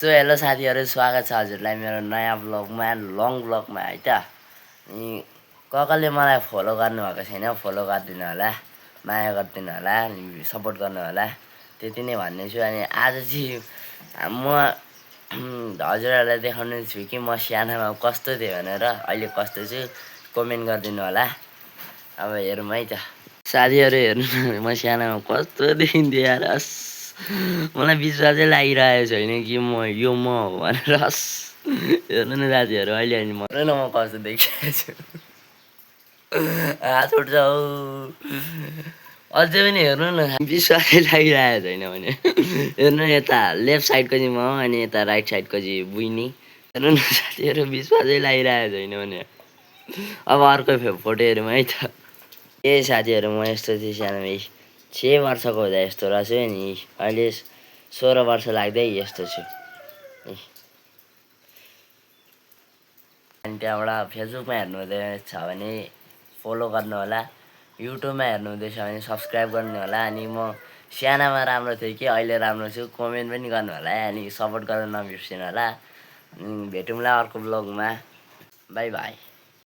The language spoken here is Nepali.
सो हेलो साथीहरू, स्वागत छ हजुरलाई मेरो नयाँ ब्लगमा, लङ ब्लगमा है त। अनि कसले मलाई फलो गर्नुभएको छैन फलो गरिदिनु होला, माया गरिदिनु होला, अनि सपोर्ट गर्नु होला, त्यति नै भन्नेछु। अनि आज चाहिँ म हजुरहरूलाई देखाउने छु कि म सानोमा कस्तो थिएँ भनेर, अहिले कस्तो छु कमेन्ट गरिदिनु होला। अब हेरौँ है त साथीहरू, हेर्नु म सानोमा कस्तो देखिन्थेँ यार। मलाई विश्वासै लागिरहेको छैन कि यो म हो भनेर। हेर्नु न साथीहरू, अहिले म कस्तो देखिरहेको छु। हात उठ्छ हौ, अझै पनि हेर्नु न, विश्वासै लागिरहेको छैन भने। हेर्नु यता लेफ्ट साइडको चाहिँ म, अनि यता राइट साइडको चाहिँ बुइनी। हेर्नु न साथीहरू, विश्वासै लागिरहेको छैन भने। अब अर्को फोटो हेरौँ है त। ए साथीहरू, म यस्तो थिएँ सानोमा, 6 वर्षको हुँदा यस्तो रहेछु नि। अहिले 16 वर्ष लाग्दै यस्तो छु। अनि त्यहाँबाट फेसबुकमा हेर्नुहुँदैछ भने फलो गर्नु होला, युट्युबमा हेर्नुहुँदैछ भने सब्सक्राइब गर्नु होला। अनि म सानामा राम्रो थिएँ कि अहिले राम्रो छु कमेन्ट पनि गर्नु होला, अनि सपोर्ट गर्न नबिर्सिनु होला। भेटौँला अर्को ब्लगमा। By by.